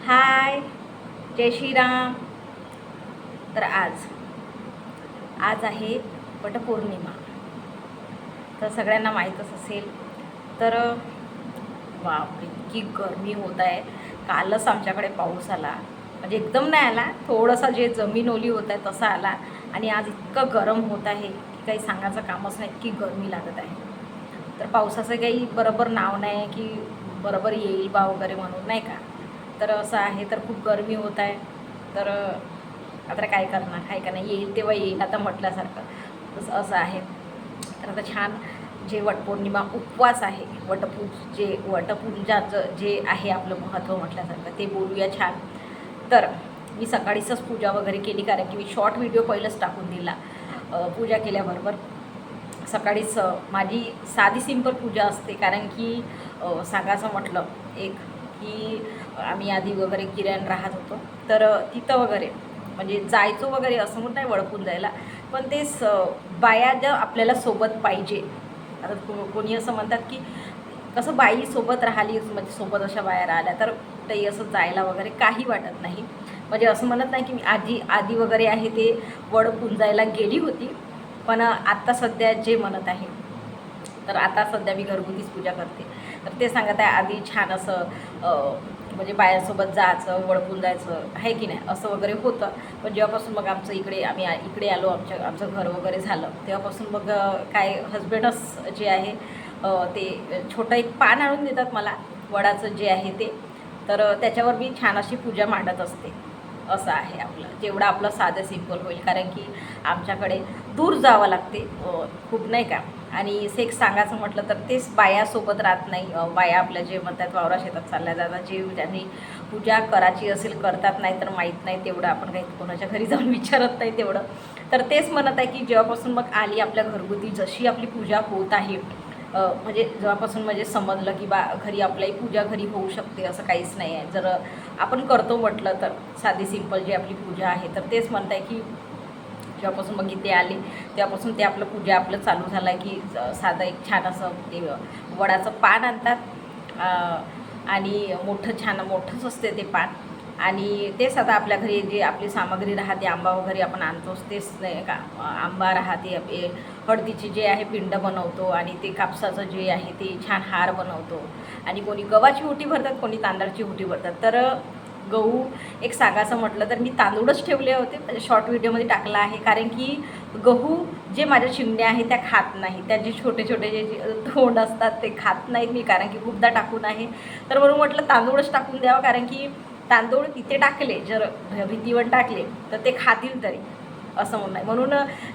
हाय, जय श्रीराम. तर आज आहे वटपौर्णिमा. तर सगळ्यांना माहीतच असेल. तर बाप, इतकी गरमी होत आहे. कालच आमच्याकडे पाऊस आला, म्हणजे एकदम नाही आला, थोडंसं जे जमीन ओली होत आहे तसं आला. आणि आज इतकं गरम होत आहे की काही सांगायचं कामच नाही, इतकी गरमी लागत आहे. तर पावसाचं काही बरोबर नाव नाही की बरोबर येईल बा वगैरे म्हणून, नाही का. तर असं आहे, तर खूप गरमी होत आहे. तर आता काय करणार आहे का नाही, येईल तेव्हा येईल आता म्हटल्यासारखं तसं असं आहे. तर आता छान जे वटपौर्णिमा उपवास आहे, वटपूजाचं जे आहे आपलं महत्त्व म्हटल्यासारखं ते बोलूया छान. तर मी सकाळीच पूजा वगैरे केली, कारण की मी शॉर्ट व्हिडिओ पहिलंच टाकून दिला. पूजा केल्याबरोबर सकाळीच माझी साधी सिंपल पूजा असते, कारण की सांगायचं म्हटलं एक की आम्ही आधी वगैरे किराण राहत होतो. तर तिथं वगैरे म्हणजे जायचो वगैरे असं म्हणून नाही वळपून जायला, पण ते बाया ज्या आपल्याला सोबत पाहिजे. आता कोणी असं म्हणतात की कसं बाई सोबत राहिली, म्हणजे सोबत अशा बाया राहिल्या तर ते असं जायला वगैरे काही वाटत नाही. म्हणजे असं म्हणत नाही की मी आधी वगैरे आहे ते वड पुंजायला गेली होती, पण आत्ता सध्या जे म्हणत आहे, तर आता सध्या मी घरगुतीच पूजा करते. तर ते सांगत आहे, आधी छान असं म्हणजे बायांसोबत जायचं, वळपून जायचं आहे की नाही असं वगैरे होतं. पण जेव्हापासून मग आमचं आम्ही इकडे आलो, आमचं घर वगैरे झालं, तेव्हापासून मग काय हजबंडच जे आहे ते छोटं एक पान आणून देतात मला, वडाचं जे आहे ते. तर त्याच्यावर मी छान अशी पूजा मांडत असते. असं आहे आपलं, जेवढं आपलं साधं सिंपल होईल, कारण की आमच्याकडे दूर जावं लागते खूप, नाही का. आणि सेक्स सांगायचं म्हटलं तर तेच बायासोबत राहत नाही. बाया आपल्या जे म्हणतात वावरा शेतात चालल्या जातात, जे ज्यांनी पूजा करायची असेल करतात, नाही तर माहीत नाही तेवढं, आपण काही कोणाच्या घरी जाऊन विचारत नाही तेवढं. तर तेच म्हणत आहे की जेव्हापासून मग आली आपल्या घरगुती जशी आपली पूजा होत आहे, म्हणजे जेव्हापासून म्हणजे समजलं की घरी आपल्याही पूजा घरी होऊ शकते, असं काहीच नाही आहे. जर आपण करतो म्हटलं तर साधी सिंपल जी आपली पूजा आहे, तर तेच म्हणत आहे की जेव्हापासून मग इथे आले तेव्हापासून ते आपलं पूजा आपलं चालू झालं आहे की साधं एक छान असं ते वडाचं पान आणतात. आणि मोठंच असते ते पान. आणि तेच आता आपल्या घरी जे आपली सामग्री राहते, आंबा वगैरे आपण आणतोच, तेच नाही का. आंबा राहते, आपले हळदीची जे आहे पिंड बनवतो, आणि ते कापसाचं जे आहे ते छान हार बनवतो. आणि कोणी गव्हाची ओटी भरतात, कोणी तांदळाची ओटी भरतात. तर गहू एक सांगायचं म्हटलं तर मी तांदूळच ठेवले होते, म्हणजे शॉर्ट व्हिडिओमध्ये टाकला आहे, कारण की गहू जे माझ्या चिमण्या आहेत त्या खात नाही, त्यांचे छोटे छोटे जे तोंड असतात ते खात नाहीत मी, कारण की खूपदा टाकून आहे. तर म्हणून म्हटलं तांदूळच टाकून द्यावं, कारण की तांदूळ तिथे टाकले, जर भीतीवर टाकले तर ते खातील तरी, असं म्हणून नाही. म्हणून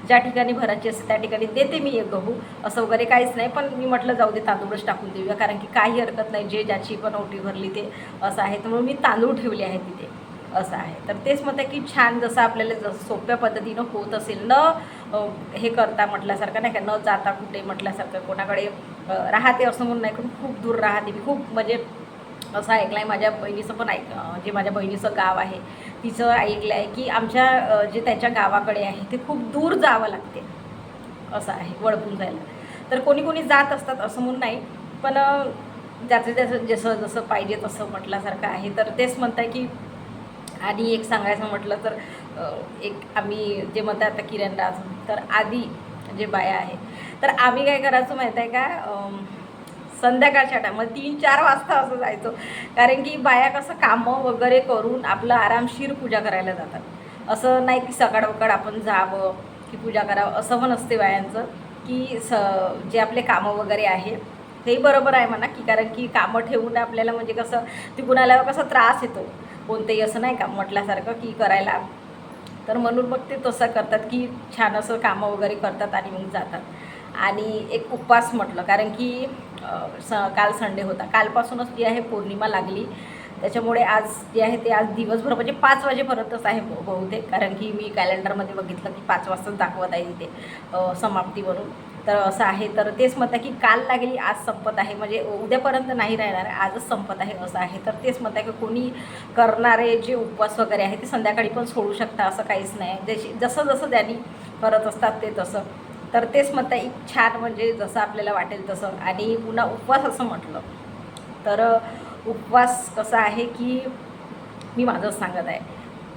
ज्या ठिकाणी भरायची असते त्या ठिकाणी देते मी एक गहू, असं वगैरे काहीच नाही. पण मी म्हटलं जाऊ दे, तांदूळच टाकून देऊया, कारण की काही हरकत नाही, जे ज्याची पण ओटी भरली ते असं आहे. तर म्हणून मी तांदूळ ठेवले आहे तिथे, असं आहे. तर तेच म्हणते की छान जसं आपल्याला जसं सोप्या पद्धतीनं होत असेल, न हे करता म्हटल्यासारखं, नाही का, न जाता कुठे म्हटल्यासारखं कोणाकडे राहते असं म्हणून नाही, पण खूप दूर राहते मी, खूप म्हणजे असं ऐकलं आहे. माझ्या बहिणीचं पण जे माझ्या बहिणीचं गाव आहे तिचं ऐकलं आहे की आमच्या जे त्याच्या गावाकडे आहे ते खूप दूर जावं लागते, असं आहे वळपून जायला. तर कोणी कोणी जात असतात असं म्हणून नाही, पण ज्याचं ज्याचं जसं जसं पाहिजे तसं म्हटल्यासारखं आहे. तर तेच म्हणताय की आणि एक सांगायचं म्हटलं तर एक आम्ही जे म्हणतात आता किरण तर आधी जे बाया आहे, तर आम्ही काय करायचो माहीत आहे का, संध्याकाळच्या टायमाला 3-4 वाजता असं जायचो, कारण की बाया कसं कामं वगैरे करून आपलं आरामशीर पूजा करायला जातात. असं नाही की सकाळ आपण जावं की पूजा करावं, असं पण असते बायांचं की जे आपले कामं वगैरे आहे ते बरोबर आहे म्हणा, की कारण की कामं ठेवून आपल्याला म्हणजे कसं तिकडून आल्यावर कसा त्रास येतो कोणतेही, असं नाही का म्हटल्यासारखं की करायला. तर म्हणून मग ते तसं करतात की छान असं कामं वगैरे करतात आणि मग जातात. आणि एक उपवास म्हटलं, कारण की काल संडे होता, कालपासूनच जी आहे पौर्णिमा लागली, त्याच्यामुळे आज जे आहे ते आज दिवसभर म्हणजे 5 वाजेपर्यंतच आहे बहुतेक, कारण की मी कॅलेंडरमध्ये बघितलं की 5 वाजताच दाखवत आहे तिथे समाप्ती म्हणून. तर असं आहे. तर तेच म्हणतं की काल लागली आज संपत आहे, म्हणजे उद्यापर्यंत नाही राहणार, आजच संपत आहे, असं आहे. तर तेच म्हणतं की कोणी करणारे जे उपवास वगैरे आहे ते संध्याकाळी पण सोडू शकता, असं काहीच नाही. जसं जसं त्यांनी करत असतात ते तसं. तर तेच म्हणता एक छान, म्हणजे जसं आपल्याला वाटेल तसं. आणि पुन्हा उपवास असं म्हटलं तर उपवास कसा आहे की मी माझंच सांगत आहे.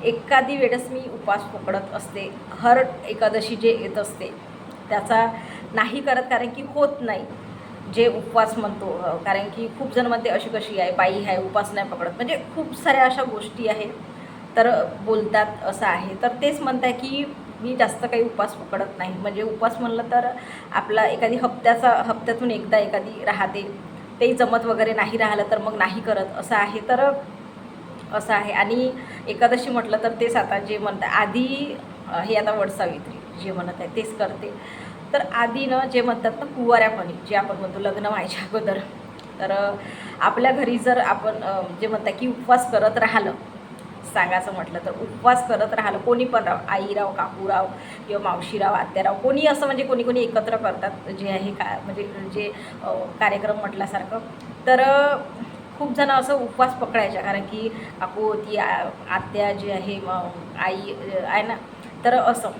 एखादी वेळेस मी उपवास पकडत असते, हर एकादशी जे येत असते त्याचा नाही करत, कारण की होत नाही जे उपवास म्हणतो. कारण की खूप जण म्हणते अशी कशी आहे, बाई आहे उपवास नाही पकडत, म्हणजे खूप साऱ्या अशा गोष्टी आहेत, तर बोलतात असं आहे. तर तेच म्हणत आहे की मी जास्त काही उपवास पकडत नाही. म्हणजे उपवास म्हणलं तर आपला एखादी हप्त्यातून एकदा एखादी राहते, ते जमत वगैरे नाही राहिलं तर मग नाही करत असं आहे. तर असं आहे. आणि एकादशी म्हटलं तर तेच आता जे म्हणतात आधी हे आता वटसावित्री जे म्हणत आहे तेच करते. तर आधी ना जे म्हणतात ना कुवाऱ्यापणी जे आपण म्हणतो लग्न व्हायच्या अगोदर, तर आपल्या घरी जर आपण जे म्हणतात की उपवास करत राहिलं, सांगायचं म्हटलं तर उपवास करत राहिलं, कोणी पण राव, आईराव, काकूराव किंवा मावशीराव, आत्याराव, कोणी असं म्हणजे कोणी कोणी एकत्र करतात जे आहे का, म्हणजे जे कार्यक्रम म्हटल्यासारखं. तर खूप जण असं उपवास पकडायच्या, कारण की काकू होती, आत्या जी आहे, आई आहे ना, तर असं.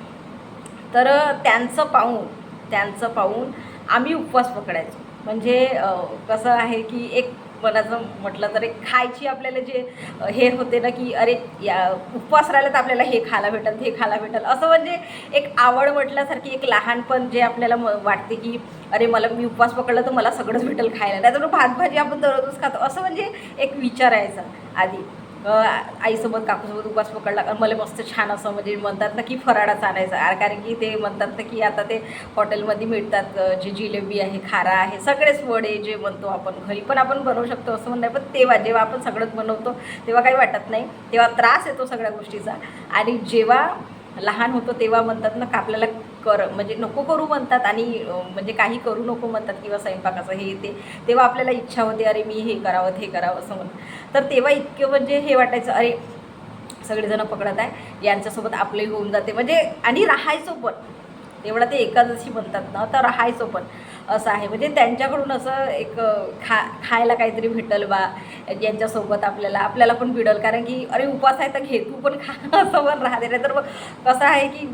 तर त्यांचं पाहून आम्ही उपवास पकडायचो. म्हणजे कसं आहे की एक मनाचं म्हटलं तर एक खायची आपल्याला जे हे होते ना, की अरे या उपवास राहिला तर आपल्याला हे खायला भेटेल, ते खायला भेटेल, असं म्हणजे एक आवड म्हटल्यासारखी, एक लहानपण जे आपल्याला वाटते की अरे मला मी उपवास पकडला तर मला सगळंच भेटेल खायला, नाही तर भात भाजी आपण दररोजच खातो, असं म्हणजे एक विचार यायचा आधी. आईसोबत काकूसोबत उपवास पकडला मला मस्त छान असं म्हणजे म्हणतात ना की फराळाचं आणायचं, कारण की ते म्हणतात ना की आता ते हॉटेलमध्ये मिळतात जे जिलेबी आहे, खारा आहे, सगळेच वडे जे म्हणतो आपण घरी पण आपण बनवू शकतो असं म्हणणं आहे. पण जेव्हा आपण सगळंच बनवतो तेव्हा काही वाटत नाही, तेव्हा त्रास येतो सगळ्या गोष्टीचा. आणि जेव्हा लहान होतो तेव्हा म्हणतात ना का आपल्याला म्हणजे नको करू म्हणतात, आणि म्हणजे काही करू नको म्हणतात किंवा स्वयंपाकाचं हे ते, तेव्हा आपल्याला इच्छा होते अरे मी हे करावं ते करावं असं म्हणून. तर तेव्हा इतकं म्हणजे हे वाटायचं अरे सगळेजणं पकडत आहे, यांच्यासोबत आपलंही होऊन जाते म्हणजे. आणि राहायचो पण तेवढा, ते एकादशी म्हणतात ना, तर राहायचो पण असं आहे. म्हणजे त्यांच्याकडून असं एक खायला काहीतरी भेटल बा, यांच्यासोबत आपल्याला पण भिडल, कारण की अरे उपास आहे तर घे तू पण खा असं पण राहते. नाही तर मग कसं आहे की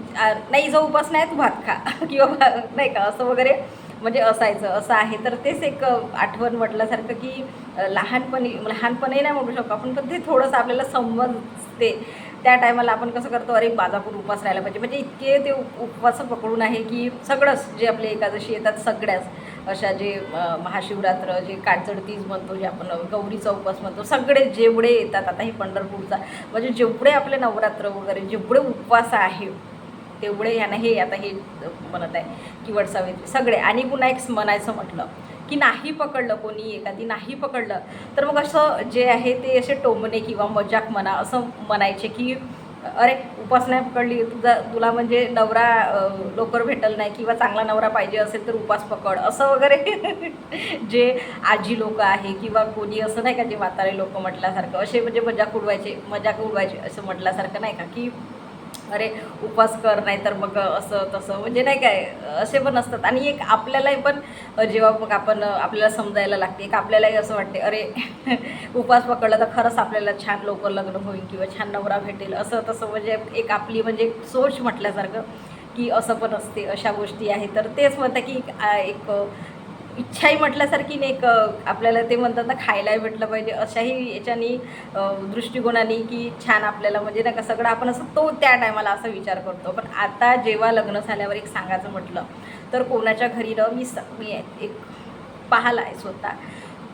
नाही जो उपास नाही तू भात खा किंवा नाही का असं वगैरे म्हणजे असायचं असं आहे. तर तेच एक आठवण म्हटल्यासारखं की लहानपणी नाही म्हणू शकतो आपण, पण ते थोडंसं आपल्याला समजते त्या टायमाला. आपण कसं करतो अरे माझा पण उपवास राहायला पाहिजे, म्हणजे इतके ते उपवास पकडून आहे की सगळंच जे आपले एकादशी येतात सगळ्याच अशा, जे महाशिवरात्र, जे काळचड तीज म्हणतो, जे आपण गौरीचा उपवास म्हणतो, सगळे जेवढे येतात आता हे पंढरपूरचा, म्हणजे जेवढे आपले नवरात्र वगैरे जेवढे उपवास आहे तेवढे ह्यानं हे आता हे म्हणत आहे की वटसावित्री सगळे. आणि पुन्हा एक म्हणायचं म्हटलं की नाही पकडलं कोणी, एखादी नाही पकडलं तर मग असं जे आहे ते असे टोमणे किंवा मजाक म्हणा असं म्हणायचे की अरे उपास नाही पकडली तुला म्हणजे नवरा लवकर भेटल नाही, किंवा चांगला नवरा पाहिजे असेल तर उपास पकड असं वगैरे जे आजी लोक आहे किंवा कोणी असं नाही का, जे म्हातारे लोक म्हटल्यासारखं असे म्हणजे मजाक उडवायचे असं म्हटल्यासारखं नाही का, की अरे उपवास कर, नाही तर मग असं तसं म्हणजे नाही काय असे पण असतात. आणि एक आपल्यालाही पण जेव्हा मग आपण आपल्याला समजायला लागते, एक आपल्यालाही असं वाटते अरे उपवास पकडला तर खरंच आपल्याला छान लवकर लग्न होईल किंवा छान नवरा भेटेल असं तसं, म्हणजे एक आपली म्हणजे सोच म्हटल्यासारखं की असं पण असते, अशा गोष्टी आहेत. तर तेच म्हणतं की एक इच्छाही म्हटल्यासारखी नाही, एक आपल्याला ते म्हणतात ना खायलाही भेटलं पाहिजे अशाही याच्यानी दृष्टिकोनाने की छान आपल्याला म्हणजे नाही का सगळं आपण असं तो त्या टायमाला असा विचार करतो. पण आता जेव्हा लग्न झाल्यावर एक सांगायचं म्हटलं तर कोणाच्या घरी मी एक पाहिलं आहे स्वतः,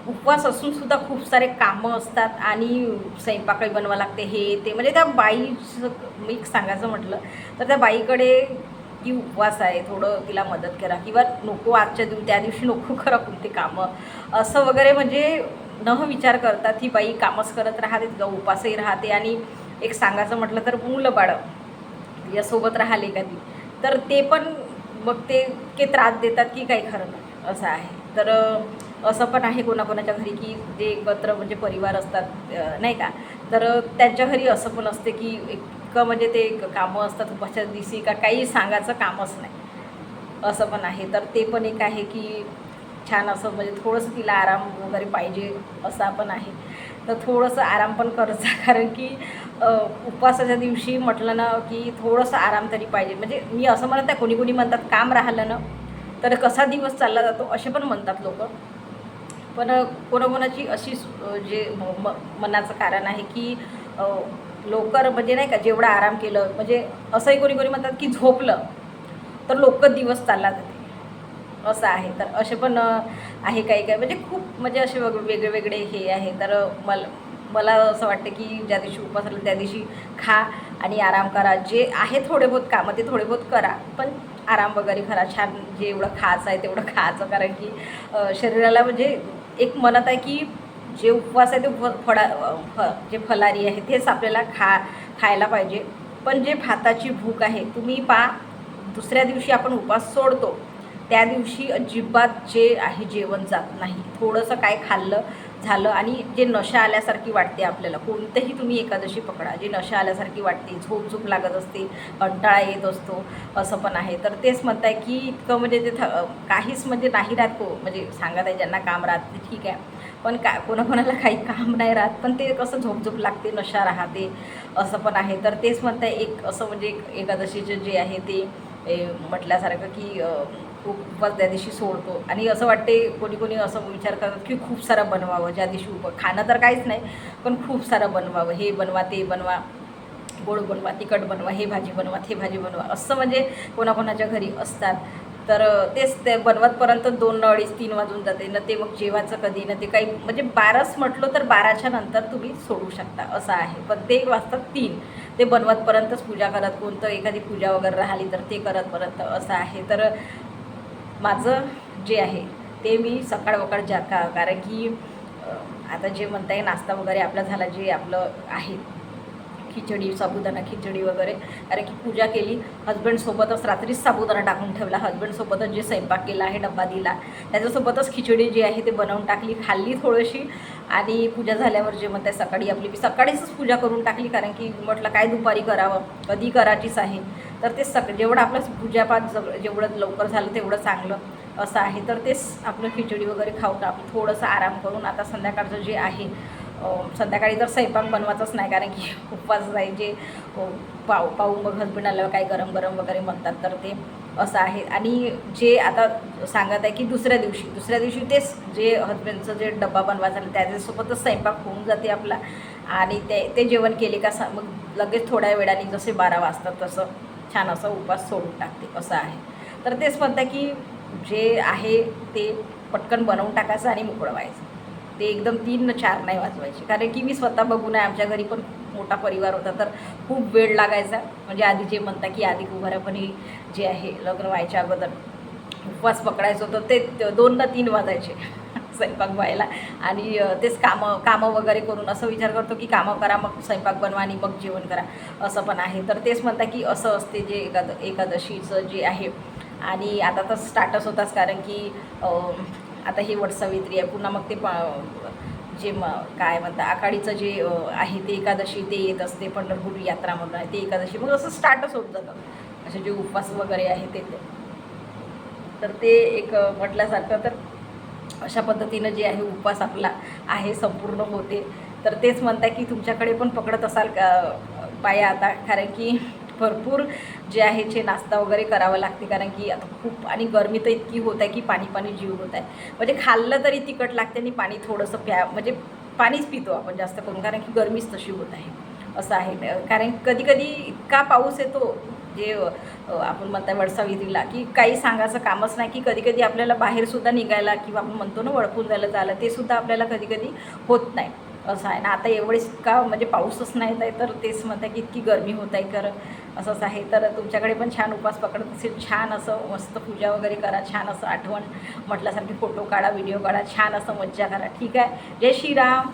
उपवास असून सुद्धा खूप सारे कामं असतात आणि स्वयंपाकही बनवावं लागते हे ते, म्हणजे त्या बाईचं मी सांगायचं म्हटलं तर त्या बाईकडे की उपवास आहे थोडं तिला मदत करा, किंवा नको त्या दिवशी नको करा कोणते कामं असं वगैरे, म्हणजे न विचार करता ती बाई कामच करत राहते, तिचा उपवासही राहते. आणि एक सांगायचं म्हटलं तर मुलं बाळं तिच्यासोबत राहिले कधी तर ते पण मग ते इतके त्रास देतात की काही खरं नाही असं आहे. तर असं पण आहे कोणाकोणाच्या घरी की जे एकत्र म्हणजे परिवार असतात नाही का, तर त्यांच्या घरी असं पण असते की इतकं म्हणजे ते कामं असतात उपासच्या दिवशी का काही सांगायचं कामच नाही असं पण आहे. तर ते पण एक आहे की छान असं म्हणजे थोडंसं तिला आराम वगैरे पाहिजे असा पण आहे. तर थोडंसं आराम पण करत जा, कारण की उपवासाच्या दिवशी म्हटलं ना की थोडंसं आराम तरी पाहिजे. म्हणजे मी असं म्हणत आहे, कोणी म्हणतात काम राहिलं ना तर कसा दिवस चालला जातो असे पण म्हणतात लोक. पण कोणाकोणाची अशी जे मनाचं कारण आहे की लवकर म्हणजे नाही का जेवढा आराम केलं, म्हणजे असंही कोणी कोणी म्हणतात की झोपलं तर लवकर दिवस चालला जाते, असं आहे. तर असे पण आहे काही काही, म्हणजे खूप म्हणजे असे वेगळे वेगळे हे आहे. तर मला असं वाटतं की ज्या दिवशी उपवास असेल त्या दिवशी खा आणि आराम करा. जे आहे थोडे बहुत कामं ते थोडे बहुत करा, पण आराम वगैरे करा. छान जे एवढं खायचं आहे तेवढं खायचं, कारण की शरीराला म्हणजे एक म्हणत आहे की जे उपवास आहे ते जे फलाहारी आहे तेच आपल्याला खायला पाहिजे. पण जे भाताची भूक आहे, तुम्ही दुसऱ्या दिवशी आपण उपवास सोडतो त्या दिवशी अजिबात जे आहे जेवण जात नाही. थोडंसं काय खाल्लं झालं आणि जे नशा आल्यासारखी वाटते आपल्याला, कोणतेही तुम्ही एकादशी पकडा, जे नशा आल्यासारखी वाटते, झोप लागत असते, कंटाळा येत असतो, असं पण आहे. तर तेच म्हणताय की इतकं म्हणजे ते काहीच म्हणजे नाही राहत. म्हणजे सांगत आहे ज्यांना काम राहत ते ठीक आहे, पण कोणाकोणाला काही काम नाही राहत, पण ते कसं झोप लागते, नशा राहते, असं पण आहे. तर तेच म्हणताय एक असं म्हणजे एकादशीचं जे आहे ते म्हटल्यासारखं की उपवास त्या दिवशी सोडतो. आणि असं वाटते कोणी कोणी असं विचार करतात की खूप सारं बनवावं ज्या दिवशी खाणं तर काहीच नाही, पण खूप सारं बनवावं, हे बनवा ते बनवा, गोड बनवा, तिखट बनवा, हे भाजी बनवा, ते भाजी बनवा, असं म्हणजे कोणाकोणाच्या घरी असतात. तर तेच ते बनवतपर्यंत 2-2:30-3 वाजून जाते ना, ते मग जेवायचं कधी ना, ते काही म्हणजे 12च म्हटलं तर 12च्या नंतर तुम्ही सोडू शकता, असं आहे. पण ते वाजतात 3, ते बनवतपर्यंतच पूजा करत, कोणतं एखादी पूजा वगैरे राहिली तर ते करतपर्यंत, असं आहे. तर माझं जे आहे ते मी सकाळ कारण की आता जे म्हणताय नाश्ता वगैरे आपला झाला, जे आपलं आहे खिचडी, साबुदाणा खिचडी वगैरे, कारण की पूजा केली, हजबंडसोबतच रात्रीच साबुदाणा टाकून ठेवला, हजबंडसोबतच जे स्वयंपाक केला आहे डब्बा दिला, त्याच्यासोबतच खिचडी जी आहे ते बनवून टाकली, खाल्ली थोडीशी. आणि पूजा झाल्यावर जे म्हणताय सकाळी आपली मी सकाळीच पूजा करून टाकली, कारण की म्हटलं काय दुपारी करावं, कधी करायचीच आहे. तर ते जेवढं आपलं पूजापाठ जेवढं लवकर झालं तेवढं चांगलं, असं आहे. तर तेच आपलं खिचडी वगैरे खाऊन आपण थोडंसं आराम करून आता संध्याकाळचं जे आहे, संध्याकाळी तर स्वयंपाक बनवायचाच नाही, कारण की उपवास जायचे पाहू मग हजबंड आल्यावर काय गरम गरम वगैरे म्हणतात, तर ते असं आहे. आणि जे आता सांगत आहे की दुसऱ्या दिवशी तेच जे हजबंडचं जे डब्बा बनवायचा त्याच्यासोबतच स्वयंपाक होऊन जाते आपला, आणि ते जेवण केले का मग लगेच थोड्या वेळाने जसे 12 वाजतात तसं छान असं उपवास सोडून टाकते, असं आहे. तर तेच म्हणतं की जे आहे ते पटकन बनवून टाकायचं आणि मोकळं व्हायचं, ते एकदम 3-4 नाही वाजवायचे. कारण की मी स्वतः बघून आहे, आमच्या घरी पण मोठा परिवार होता, तर खूप वेळ लागायचा. म्हणजे आधी जे म्हणता की आधी उभाऱ्यापणी जे आहे लग्न व्हायच्या अगोदर उपवास पकडायचं होतं ते 2-3 वाजायचे स्वयंपाक व्हायला. आणि तेच कामं वगैरे करून असं विचार करतो की कामं करा, मग स्वयंपाक बनवा आणि मग जेवण करा, असं पण आहे. तर तेच म्हणता की असं असते जे एकादशीचं जे आहे. आणि आता तर स्टार्टच होताच, कारण की आता ही वटसावित्री आहे, पुन्हा मग ते जे काय म्हणतात आषाढीचं जे आहे ते एकादशी ते येत असते, पंढरपूर यात्रा म्हणून आहे ते एकादशी, मग असं स्टार्टच होत जातं असे जे उपवास वगैरे आहे ते. तर ते एक म्हटल्यासारखं, तर अशा पद्धतीनं जे आहे उपवास आपला आहे संपूर्ण होते. तर तेच म्हणताय की तुमच्याकडे पण पकडत असाल का बाया आता, कारण की भरपूर जे आहे जे नाश्ता वगैरे करावं लागते, कारण की आता खूप आणि गरमी तर इतकी होत आहे की पाणी जीव होत आहे. म्हणजे खाल्लं तरी तिखट लागते आणि पाणी थोडंसं म्हणजे पाणीच पितो आपण जास्त करून, कारण की गरमीच तशी होत आहे, असं आहे. कारण कधी कधी इतका पाऊस येतो जे आपण म्हणताय वडसावित्रीला की काही सांगायचं कामच नाही, की कधी कधी आपल्याला बाहेरसुद्धा निघायला किंवा आपण म्हणतो ना वळपून जायला झालं ते सुद्धा आपल्याला कधी कधी होत नाही, असं आहे ना. आता एवढेच का म्हणजे पाऊसच नाही आहे, तर तेच म्हणतात की इतकी गरमी होत आहे, खरं असंच आहे. तर तुमच्याकडे पण छान उपवास पकडत असेल, छान असं मस्त पूजा वगैरे करा, छान असं आठवण म्हटल्यासारखे फोटो काढा, व्हिडिओ काढा, छान असं मज्जा करा, ठीक आहे. जय श्रीराम.